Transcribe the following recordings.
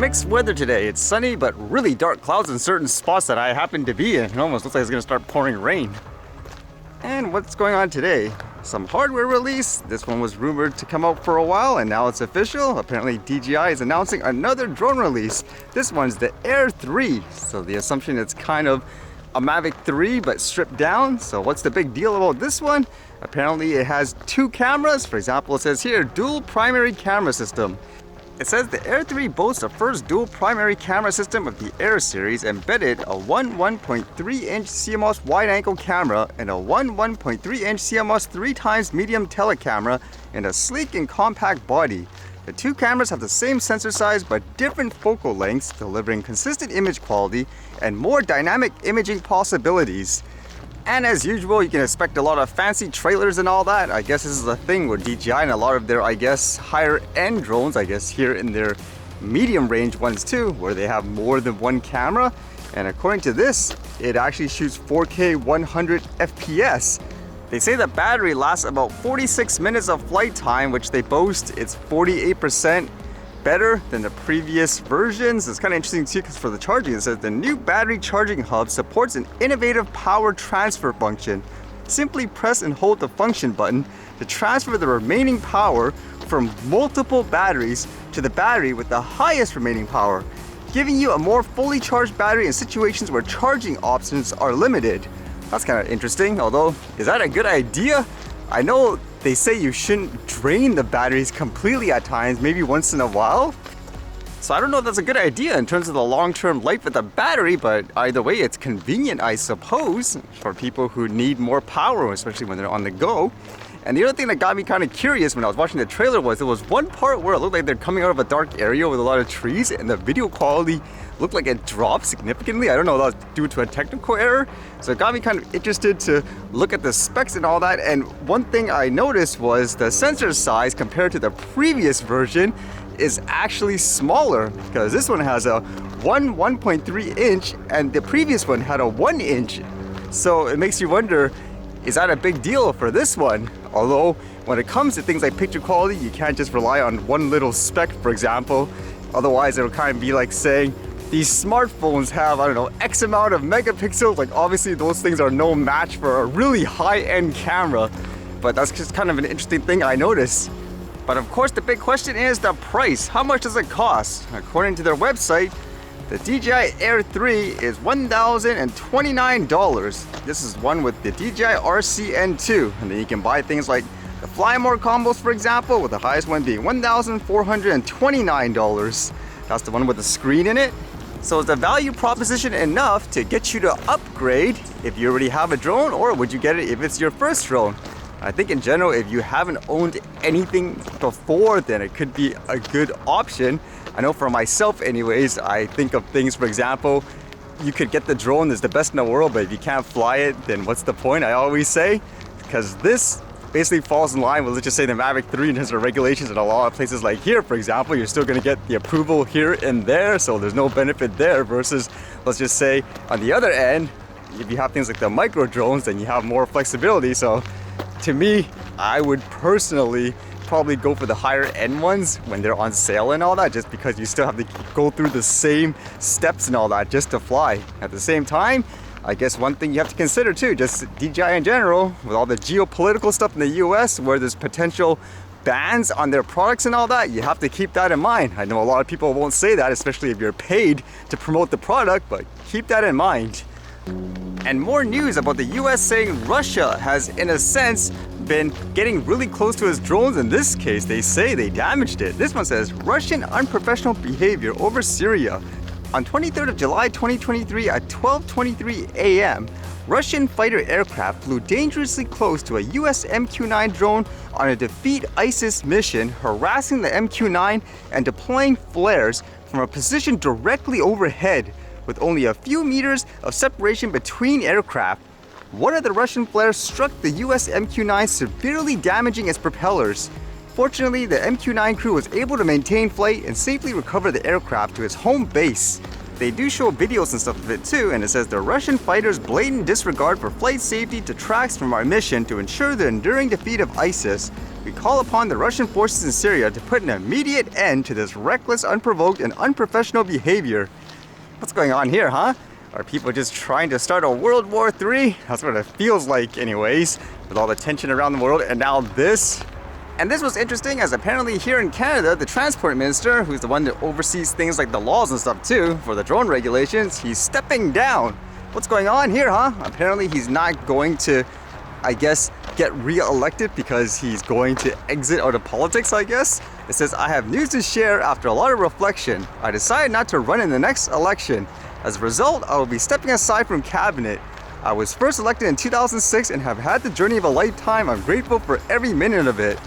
Mixed weather today. It's sunny but really dark clouds in certain spots that I happen to be in. It almost looks like it's gonna start pouring rain. And what's going on today? Some hardware release. This one was rumored to come out for a while and now it's official. Apparently DJI is announcing another drone release. This one's the Air 3. So the assumption it's kind of a Mavic 3 but stripped down. So what's the big deal about this one? Apparently it has two cameras. For example, it says here, dual primary camera system. It says the Air 3 boasts the first dual primary camera system of the Air series, embedded a 1.3-inch CMOS wide-angle camera and a 1.3-inch CMOS 3x medium telecamera in a sleek and compact body. The two cameras have the same sensor size but different focal lengths, delivering consistent image quality and more dynamic imaging possibilities. And as usual, you can expect a lot of fancy trailers and all that. I guess this is a thing with DJI and a lot of their, higher end drones, here in their medium range ones too, where they have more than one camera. And according to this, it actually shoots 4K 100 FPS. They say the battery lasts about 46 minutes of flight time, which they boast it's 48% better than the previous versions. It's kind of interesting too, because for the charging, it says the new battery charging hub supports an innovative power transfer function. Simply press and hold the function button to transfer the remaining power from multiple batteries to the battery with the highest remaining power, giving you a more fully charged battery in situations where charging options are limited. That's kind of interesting, although, is that a good idea? I know they say you shouldn't drain the batteries completely at times, maybe once in a while. So I don't know if that's a good idea in terms of the long-term life of the battery, but either way, it's convenient, I suppose, for people who need more power, especially when they're on the go. And the other thing that got me kind of curious when I was watching the trailer was there was one part where it looked like they're coming out of a dark area with a lot of trees, and the video quality looked like it dropped significantly. I don't know if that was due to a technical error. So it got me kind of interested to look at the specs and all that. And one thing I noticed was the sensor size compared to the previous version is actually smaller, because this one has a 1.3 inch and the previous one had a 1 inch. So it makes you wonder, is that a big deal for this one? Although when it comes to things like picture quality, you can't just rely on one little spec, for example. Otherwise it'll kind of be like saying these smartphones have, X amount of megapixels. Like obviously those things are no match for a really high-end camera, but that's just kind of an interesting thing I noticed. But of course the big question is the price. How much does it cost? According to their website, the DJI Air 3 is $1,029. This is one with the DJI RCN2, and then you can buy things like the Fly More combos, for example, with the highest one being $1,429. That's the one with the screen in it. So is the value proposition enough to get you to upgrade if you already have a drone, or would you get it if it's your first drone? I think in general, if you haven't owned anything before, then it could be a good option. I know for myself anyways, I think of things, for example, you could get the drone that's the best in the world, but if you can't fly it, then what's the point, I always say? Because this basically falls in line with, let's just say, the Mavic 3 in terms of regulations. In a lot of places like here, for example, you're still going to get the approval here and there, so there's no benefit there, versus, let's just say, on the other end, if you have things like the micro drones, then you have more flexibility. So to me, I would personally probably go for the higher end ones when they're on sale and all that, just because you still have to go through the same steps and all that just to fly. At the same time, I guess one thing you have to consider too, just DJI in general, with all the geopolitical stuff in the US where there's potential bans on their products and all that, you have to keep that in mind. I know a lot of people won't say that, especially if you're paid to promote the product, but keep that in mind. And more news about the US saying Russia has, in a sense, been getting really close to its drones. In this case, they say they damaged it. This one says, Russian unprofessional behavior over Syria. On 23rd of July 2023 at 12:23 a.m., Russian fighter aircraft flew dangerously close to a US MQ-9 drone on a defeat ISIS mission, harassing the MQ-9 and deploying flares from a position directly overhead, with only a few meters of separation between aircraft. One of the Russian flares struck the US MQ-9, severely damaging its propellers. Fortunately, the MQ-9 crew was able to maintain flight and safely recover the aircraft to its home base. they do show videos and stuff of it too, and it says the Russian fighters' blatant disregard for flight safety detracts from our mission to ensure the enduring defeat of ISIS. We call upon the Russian forces in Syria to put an immediate end to this reckless, unprovoked, and unprofessional behavior. What's going on here, huh? Are people just trying to start a World War III? That's what it feels like anyways, with all the tension around the world, and now this. And this was interesting, as apparently here in Canada, the transport minister, who's the one that oversees things like the laws and stuff too, for the drone regulations, he's stepping down. What's going on here, huh? Apparently he's not going to, I guess, get re-elected because he's going to exit out of politics, I guess. It says, I have news to share after a lot of reflection. I decided not to run in the next election. As a result, I will be stepping aside from cabinet. I was first elected in 2006 and have had the journey of a lifetime. I'm grateful for every minute of it.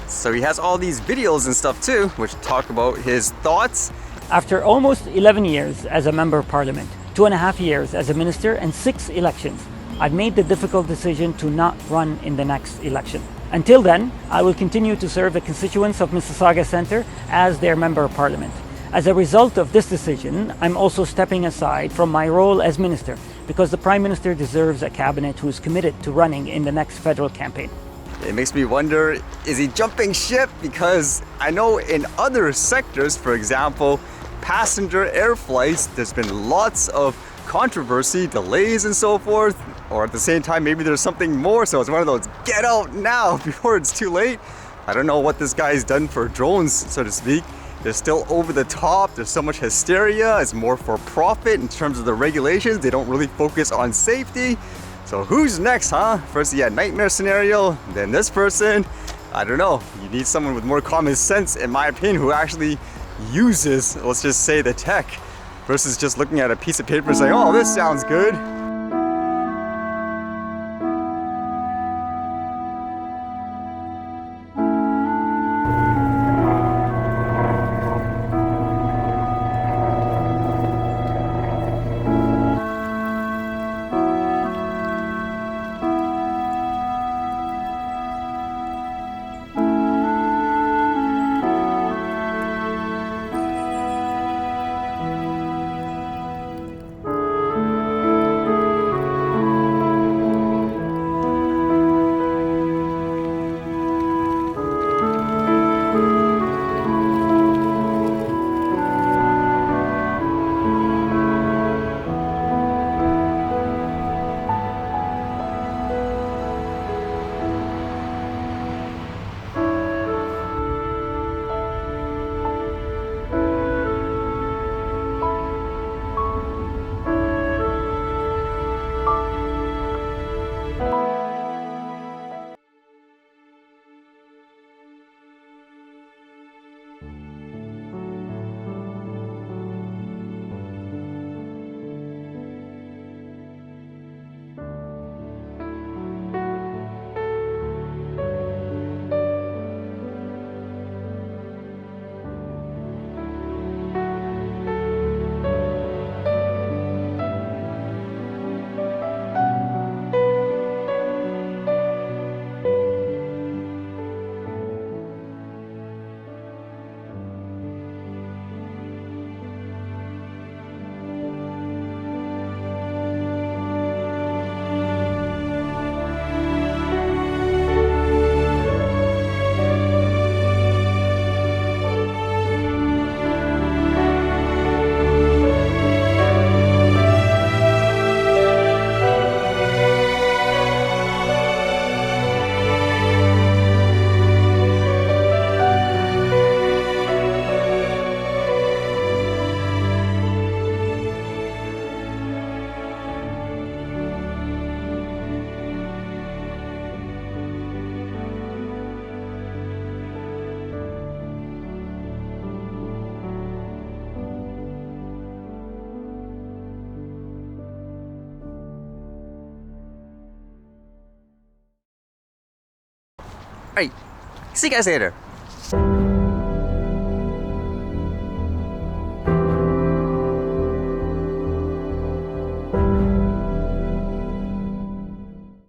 So he has all these videos and stuff too, which talk about his thoughts. After almost 11 years as a member of parliament, 2.5 years as a minister, and 6 elections, I've made the difficult decision to not run in the next election. Until then, I will continue to serve the constituents of Mississauga Centre as their member of parliament. As a result of this decision, I'm also stepping aside from my role as minister because the Prime Minister deserves a cabinet who is committed to running in the next federal campaign. It makes me wonder, is he jumping ship? Because I know in other sectors, for example, passenger air flights, there's been lots of controversy, delays and so forth. Or at the same time, maybe there's something more, so it's one of those, get out now before it's too late. I don't know what this guy's done for drones, so to speak. They're still over the top, there's so much hysteria, it's more for profit in terms of the regulations, they don't really focus on safety. So who's next, huh? First you had nightmare scenario, then this person. I don't know, you need someone with more common sense, in my opinion, who actually uses, let's just say, the tech, versus just looking at a piece of paper and saying, oh, this sounds good. Alright, see you guys later.